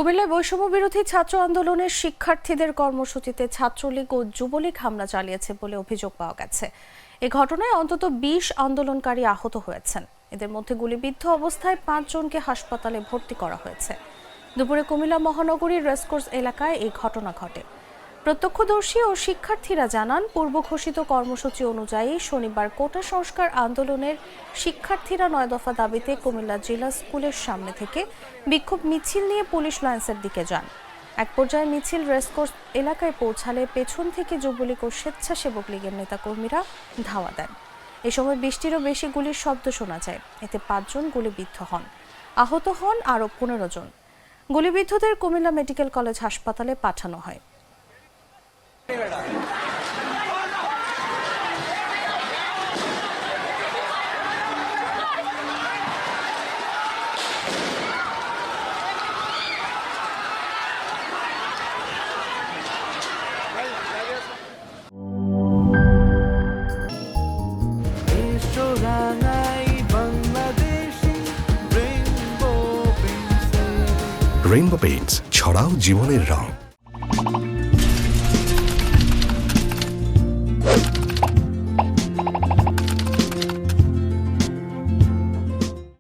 কুমিল্লায় বৈষম্য বিরোধী ছাত্র আন্দোলনের শিক্ষার্থীদের কর্মসূচিতে ছাত্রলীগ ও যুবলীগ হামলা চালিয়েছে বলে অভিযোগ পাওয়া গেছে। এ ঘটনায় অন্তত ২০ আন্দোলনকারী আহত হয়েছেন। এদের মধ্যে গুলিবিদ্ধ অবস্থায় ৫ জনকে হাসপাতালে ভর্তি করা হয়েছে। দুপুরে কুমিল্লা মহানগরীর রেসকোর্স এলাকায় এই ঘটনা ঘটে। প্রত্যক্ষদর্শী ও শিক্ষার্থীরা জানান, পূর্ব ঘোষিত কর্মসূচি অনুযায়ী শনিবার কোটা সংস্কার আন্দোলনের শিক্ষার্থীরা ৯ দফা দাবিতে কুমিল্লা জেলা স্কুলের সামনে থেকে বিক্ষোভ মিছিল নিয়ে পুলিশ লাইন্সের দিকে যান। এক পর্যায়ে মিছিল রেসকোর্স এলাকায় পৌঁছালে পেছন থেকে যুবলীগ ও স্বেচ্ছাসেবক লীগের নেতাকর্মীরা ধাওয়া দেন। এ সময় ২০টিরও বেশি গুলির শব্দ শোনা যায়। এতে ৫ জন গুলিবিদ্ধ হন। আহত হন আরও ১৫ জন। গুলিবিদ্ধদের কুমিল্লা মেডিকেল কলেজ হাসপাতালে পাঠানো হয়। রেইনবো পেইন্টস, ছড়াও জীবনের রং।